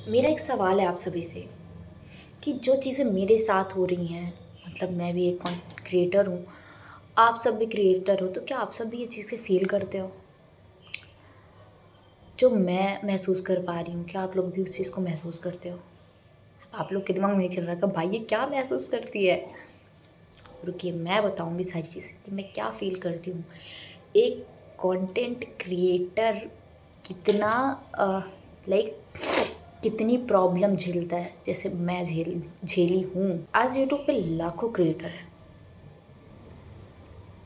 मेरा एक सवाल है आप सभी से कि जो चीज़ें मेरे साथ हो रही हैं, मतलब मैं भी एक कंटेंट क्रिएटर हूँ, आप सब भी क्रिएटर हो, तो क्या आप सब भी ये चीज़ें फ़ील करते हो? जो मैं महसूस कर पा रही हूँ, क्या आप लोग भी उस चीज़ को महसूस करते हो? आप लोग के दिमाग में नहीं चल रहा कि भाई ये क्या महसूस करती है? रुकिए, मैं बताऊँगी सारी चीज़ें कि मैं क्या फ़ील करती हूँ। एक कंटेंट क्रिएटर कितना लाइक कितनी प्रॉब्लम झेलता है, जैसे मैं झेली हूँ। आज यूट्यूब पे लाखों क्रिएटर हैं,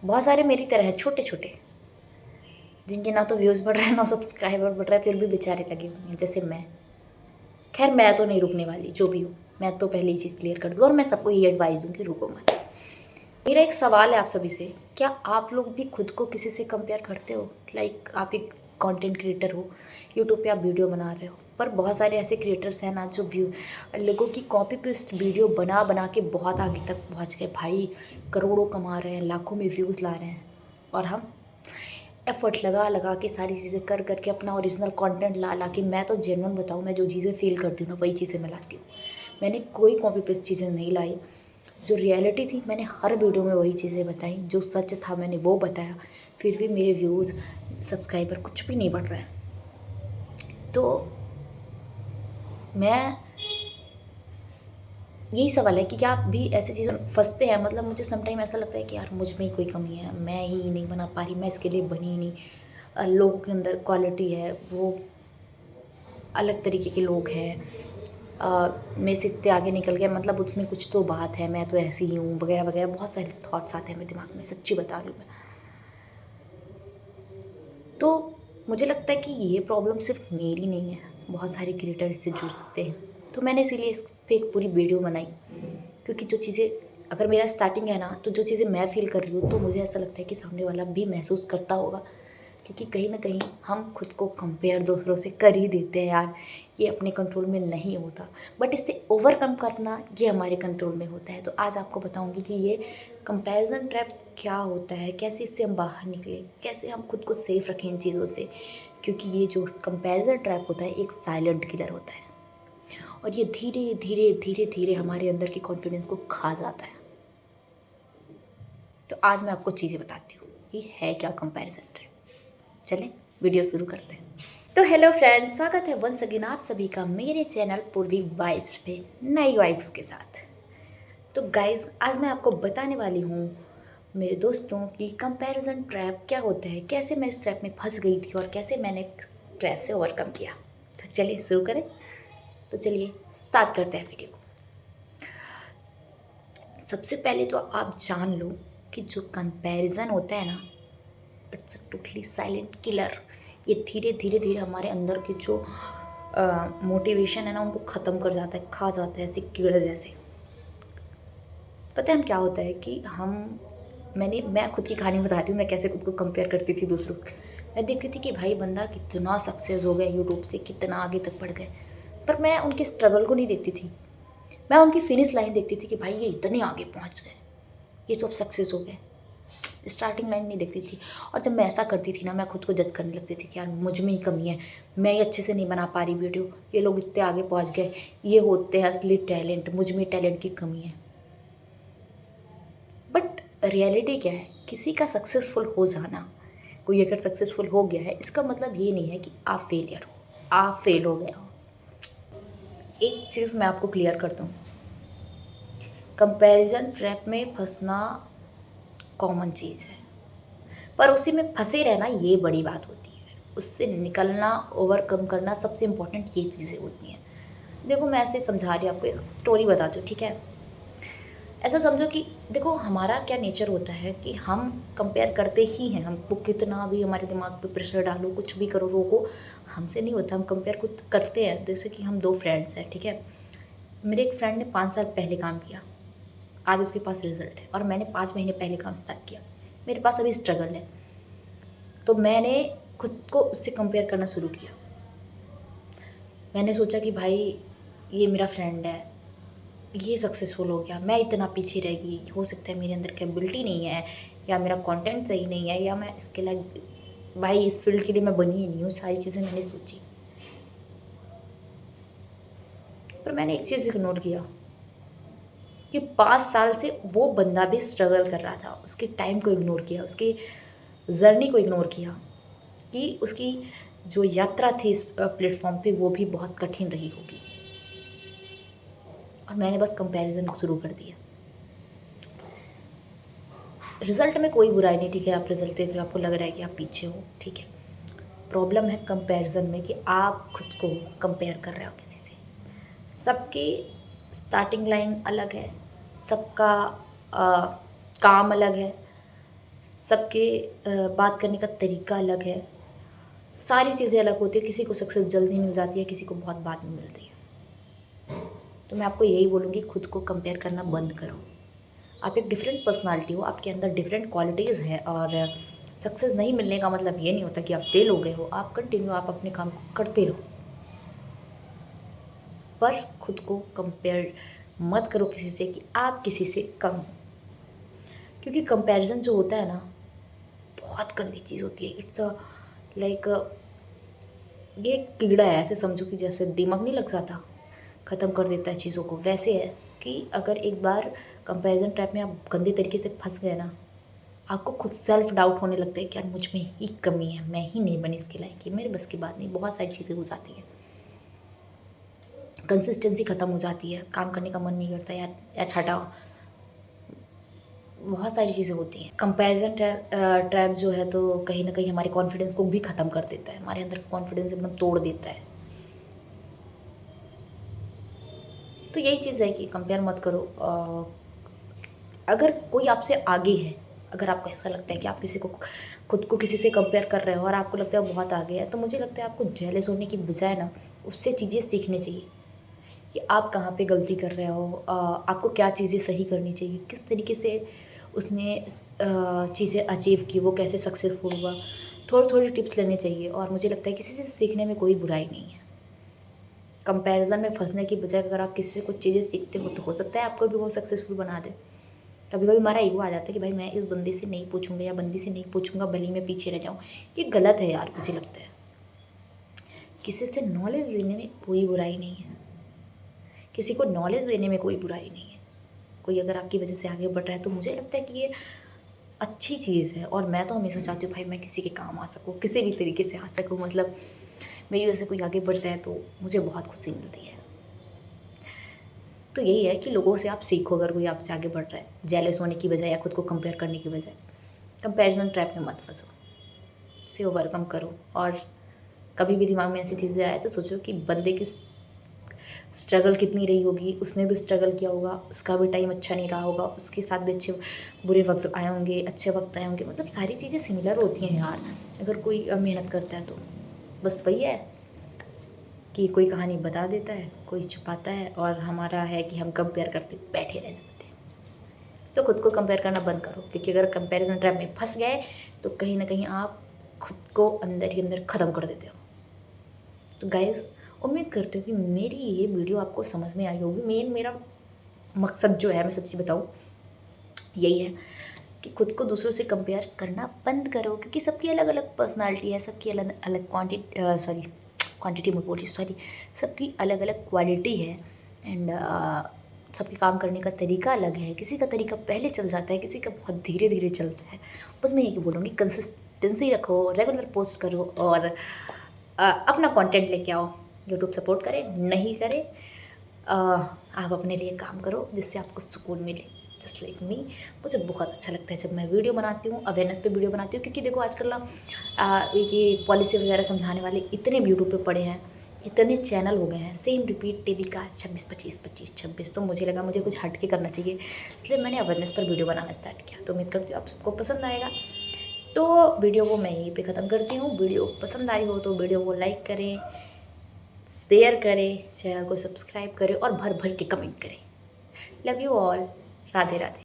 बहुत सारे मेरी तरह हैं छोटे-छोटे, जिनके ना तो व्यूज़ बढ़ रहे हैं, ना सब्सक्राइबर बढ़ रहा है, फिर भी बेचारे लगे हुए हैं, जैसे मैं। खैर मैं तो नहीं रुकने वाली, जो भी हो, मैं तो पहले ही चीज़ क्लियर कर दूँ और मैं सबको ये एडवाइस दूँ कि रुको मत। मेरा एक सवाल है आप सभी से, क्या आप लोग भी खुद को किसी से कंपेयर करते हो? लाइक आप एक कंटेंट क्रिएटर हो, यूट्यूब पे आप वीडियो बना रहे हो, पर बहुत सारे ऐसे क्रिएटर्स हैं ना जो लोगों की कॉपी पेस्ट वीडियो बना बना के बहुत आगे तक पहुंच गए भाई, करोड़ों कमा रहे हैं, लाखों में व्यूज़ ला रहे हैं। और हम एफर्ट लगा लगा के सारी चीज़ें कर करके अपना ओरिजिनल कंटेंट ला ला के, मैं तो जेन्युइन बताऊँ, मैं जो चीज़ें फील करती हूँ ना वही चीज़ें मैं लाती हूँ। मैंने कोई कॉपी पेस्ट चीज़ें नहीं लाई, जो रियलिटी थी मैंने हर वीडियो में वही चीज़ें बताई, जो सच था मैंने वो बताया, फिर भी मेरे व्यूज़, सब्सक्राइबर कुछ भी नहीं बढ़ रहा है। तो मैं यही सवाल है कि क्या आप भी ऐसी चीज़ों में फँसते हैं? मतलब मुझे सम टाइम ऐसा लगता है कि यार मुझ में ही कोई कमी है, मैं ही नहीं बना पा रही, मैं इसके लिए बनी ही नहीं। लोगों के अंदर क्वालिटी है, वो अलग तरीके के लोग हैं। मेरे से इतने आगे निकल गए, मतलब उसमें कुछ तो बात है, मैं तो ऐसी ही हूँ वगैरह वगैरह, बहुत सारे थॉट्स आते हैं मेरे दिमाग में, सच्ची बता रही हूँ मैं। तो मुझे लगता है कि ये प्रॉब्लम सिर्फ मेरी नहीं है, बहुत सारे क्रिएटर इससे जूझते हैं। तो मैंने इसीलिए इस पे एक पूरी वीडियो बनाई, क्योंकि जो चीज़ें, अगर मेरा स्टार्टिंग है ना, तो जो चीज़ें मैं फ़ील कर रही हूँ तो मुझे ऐसा लगता है कि सामने वाला भी महसूस करता होगा, क्योंकि कहीं न कहीं हम खुद को कंपेयर दूसरों से कर ही देते हैं यार, ये अपने कंट्रोल में नहीं होता। बट इससे ओवरकम करना ये हमारे कंट्रोल में होता है। तो आज आपको बताऊँगी कि ये कंपैरिज़न ट्रैप क्या होता है, कैसे इससे हम बाहर निकलें, कैसे हम खुद को सेफ रखें इन चीज़ों से। क्योंकि ये जो कंपैरिज़न ट्रैप होता है एक साइलेंट किलर होता है, और ये धीरे, धीरे, धीरे, धीरे हमारे अंदर की कॉन्फिडेंस को खा जाता है। तो आज मैं आपको चीज़ें बताती हूँ कि है क्या कंपैरिज़न ट्रैप। चलें वीडियो शुरू करते हैं। तो हेलो फ्रेंड्स, स्वागत है वंस अगेन आप सभी का मेरे चैनल पूर्वी वाइब्स पे, नई वाइब्स के साथ। तो गाइज़, आज मैं आपको बताने वाली हूँ मेरे दोस्तों कि कंपैरिज़न ट्रैप क्या होता है, कैसे मैं इस ट्रैप में फंस गई थी और कैसे मैंने ट्रैप से ओवरकम किया। तो चलिए शुरू करें। तो चलिए स्टार्ट करते हैं वीडियो को। सबसे पहले तो आप जान लो कि जो कंपैरिज़न होता है ना, it's a totally silent killer. ये धीरे धीरे धीरे हमारे अंदर की जो मोटिवेशन है ना, उनको ख़त्म कर जाता है, खा जाता है ऐसे कीड़े जैसे। पता है हम क्या होता है कि मैं खुद की कहानी बता रही हूँ, मैं कैसे खुद को कंपेयर करती थी दूसरों के। मैं देखती थी कि भाई बंदा कितना सक्सेस हो गया यूट्यूब से, कितना आगे तक बढ़ गए, पर मैं उनके स्ट्रगल को नहीं देखती थी। मैं उनकी फिनिश लाइन देखती थी कि भाई ये इतने आगे पहुँच गए, ये सब सक्सेस हो गए। स्टार्टिंग लाइन नहीं देखती थी। और जब मैं ऐसा करती थी ना, मैं खुद को जज करने लगती थी कि यार मुझ में ही कमी है, मैं ये अच्छे से नहीं बना पा रही वीडियो, ये लोग इतने आगे पहुंच गए, ये होते हैं असली टैलेंट, मुझ में टैलेंट की कमी है। बट रियलिटी क्या है, किसी का सक्सेसफुल हो जाना, कोई अगर सक्सेसफुल हो गया है, इसका मतलब ये नहीं है कि आप फेलियर हो, आप फेल हो गए हो। एक चीज़ मैं आपको क्लियर कर दूँ, कंपैरिजन ट्रैप में फंसना कॉमन चीज़ है, पर उसी में फंसे रहना ये बड़ी बात होती है। उससे निकलना, ओवरकम करना, सबसे इम्पोर्टेंट ये चीज़ें होती हैं। देखो मैं ऐसे समझा रही हूँ, आपको एक स्टोरी बताती हूँ, ठीक है? ऐसा समझो कि देखो हमारा क्या नेचर होता है कि हम कंपेयर करते ही हैं। हमको कितना भी हमारे दिमाग पे प्रेशर डालो, कुछ भी करो, रोको, हमसे नहीं होता, हम कंपेयर खुद करते हैं। जैसे कि हम 2 फ्रेंड्स हैं, ठीक है? मेरे एक फ्रेंड ने 5 साल पहले काम किया, आज उसके पास रिज़ल्ट है, और मैंने 5 महीने पहले काम स्टार्ट किया। मेरे पास अभी स्ट्रगल है। तो मैंने खुद को उससे कंपेयर करना शुरू किया। मैंने सोचा कि भाई ये मेरा फ्रेंड है, ये सक्सेसफुल हो गया, मैं इतना पीछे रह गई, हो सकता है मेरे अंदर कैपेबिलिटी नहीं है, या मेरा कंटेंट सही नहीं है, या मैं इसके लायक, भाई इस फील्ड के लिए मैं बनी ही नहीं हूँ। सारी चीज़ें मैंने सोची। पर मैंने एक चीज़ इग्नोर किया कि 5 साल से वो बंदा भी स्ट्रगल कर रहा था, उसके टाइम को इग्नोर किया, उसकी जर्नी को इग्नोर किया कि उसकी जो यात्रा थी इस प्लेटफॉर्म पे वो भी बहुत कठिन रही होगी, और मैंने बस कंपैरिजन शुरू कर दिया। रिजल्ट में कोई बुराई नहीं, ठीक है, आप रिजल्ट देख रहे हो, आपको लग रहा है कि आप पीछे हो, ठीक है। प्रॉब्लम है कंपैरिजन में कि आप खुद को कंपेयर कर रहे हो किसी से। सबकी स्टार्टिंग लाइन अलग है, सबका अ, काम अलग है, सबके बात करने का तरीका अलग है, सारी चीज़ें अलग होती है। किसी को सक्सेस जल्दी मिल जाती है, किसी को बहुत बाद में मिलती है। तो मैं आपको यही बोलूँगी, खुद को कंपेयर करना बंद करो। आप एक डिफरेंट पर्सनालिटी हो, आपके अंदर डिफरेंट क्वालिटीज़ हैं, और सक्सेस नहीं मिलने का मतलब ये नहीं होता कि आप फेल हो गए हो। आप कंटिन्यू, आप अपने काम को करते रहो, पर खुद को कंपेयर मत करो किसी से कि आप किसी से कम हो, क्योंकि कंपैरिजन जो होता है ना, बहुत गंदी चीज़ होती है। इट्स अ लाइक ये एक कीड़ा है, ऐसे समझो कि जैसे दिमाग नहीं लग जाता, ख़त्म कर देता है चीज़ों को, वैसे है कि अगर एक बार कंपैरिजन ट्रैप में आप गंदे तरीके से फंस गए ना, आपको खुद सेल्फ डाउट होने लगता है कि यार मुझ में ही कमी है, मैं ही नहीं बनी इसके लायक, ये मेरे बस की बात नहीं। बहुत सारी चीज़ें हो जाती हैं, कंसिस्टेंसी ख़त्म हो जाती है, काम करने का मन नहीं करता, यार यार हटाओ, बहुत सारी चीज़ें होती हैं। कंपैरिजन ट्रैप जो है तो कहीं ना कहीं हमारे कॉन्फिडेंस को भी ख़त्म कर देता है, हमारे अंदर कॉन्फिडेंस एकदम तोड़ देता है। तो यही चीज़ है कि कंपेयर मत करो। अगर कोई आपसे आगे है, अगर आपको ऐसा लगता है कि आप किसी को, खुद को किसी से कंपेयर कर रहे हो और आपको लगता है वो बहुत आगे है, तो मुझे लगता है आपको जेलस होने की बजाय ना, उससे चीज़ें सीखनी चाहिए कि आप कहाँ पे गलती कर रहे हो, आपको क्या चीज़ें सही करनी चाहिए, किस तरीके से उसने चीज़ें अचीव की, वो कैसे सक्सेसफुल हुआ। थोड़ी थोड़ी टिप्स लेने चाहिए, और मुझे लगता है किसी से सीखने में कोई बुराई नहीं है। कंपैरिजन में फंसने की बजाय अगर आप किसी से कुछ चीज़ें सीखते हो, तो हो सकता है आपको भी वो सक्सेसफुल बना दे। कभी कभी हमारा ईगो आ जाता है कि भाई मैं इस बंदे से नहीं पूछूंगा या बंदी से नहीं पूछूंगा, भले ही मैं पीछे रह जाऊँ। ये गलत है यार, मुझे लगता है किसी से नॉलेज लेने में कोई बुराई नहीं है, किसी को नॉलेज देने में कोई बुराई नहीं है। कोई अगर आपकी वजह से आगे बढ़ रहा है तो मुझे लगता है कि ये अच्छी चीज़ है, और मैं तो हमेशा चाहती हूँ भाई मैं किसी के काम आ सकूँ, किसी भी तरीके से आ सकूँ। मतलब मेरी वजह से कोई आगे बढ़ रहा है तो मुझे बहुत खुशी मिलती है। तो यही है कि लोगों से आप सीखो, अगर कोई आपसे आगे बढ़ रहा है, जेलस होने की बजाय या खुद को कंपेयर करने की बजाय। कंपैरिजन ट्रैप में मत फंसो, इसे ओवरकम करो। और कभी भी दिमाग में ऐसी चीज़ें आए तो सोचो कि बंदे की स्ट्रगल कितनी रही होगी, उसने भी स्ट्रगल किया होगा, उसका भी टाइम अच्छा नहीं रहा होगा, उसके साथ भी अच्छे बुरे वक्त आए होंगे, अच्छे वक्त आए होंगे। मतलब सारी चीज़ें सिमिलर होती हैं यार, अगर कोई मेहनत करता है तो। बस वही है कि कोई कहानी बता देता है, कोई छुपाता है, और हमारा है कि हम कंपेयर करते बैठे रह जाते हैं। तो खुद को कंपेयर करना बंद करो, क्योंकि अगर कंपैरिजन ट्रैप में फंस गए तो कहीं ना कहीं आप खुद को अंदर ही अंदर ख़त्म कर देते हो। तो गाइज़, उम्मीद करती हूँ कि मेरी ये वीडियो आपको समझ में आई होगी। मेरा मकसद जो है, मैं सच्ची बताऊँ, यही है कि खुद को दूसरों से कंपेयर करना बंद करो, क्योंकि सबकी अलग अलग पर्सनालिटी है, सबकी अलग अलग क्वांटिटी में बोली सॉरी, सबकी अलग अलग क्वालिटी है। एंड सबके काम करने का तरीका अलग है, किसी का तरीका पहले चल जाता है, किसी का बहुत धीरे धीरे चलता है। बस मैं यही बोलूँगी, कंसिस्टेंसी रखो, रेगुलर पोस्ट करो, और अपना कंटेंट लेके आओ। यूट्यूब सपोर्ट करे नहीं करे, आप अपने लिए काम करो जिससे आपको सुकून मिले। जस्ट लाइक मी, मुझे बहुत अच्छा लगता है जब मैं वीडियो बनाती हूँ, अवेयरनेस पे वीडियो बनाती हूँ, क्योंकि देखो आजकल ना ये पॉलिसी वगैरह समझाने वाले इतने यूट्यूब पे पड़े हैं, इतने चैनल हो गए हैं, सेम रिपीट डेली का 26 तो मुझे लगा मुझे कुछ हट के करना चाहिए, इसलिए मैंने अवेयरनेस पर वीडियो बनाना स्टार्ट किया। तो उम्मीद करती हूँ आप सबको पसंद आएगा। तो वीडियो को मैं यहीं पे ख़त्म करती हूँ। वीडियो पसंद आई हो तो वीडियो को लाइक करें, शेयर करें, चैनल को सब्सक्राइब करें, और भर भर के कमेंट करें। Love you all. Radhe Radhe.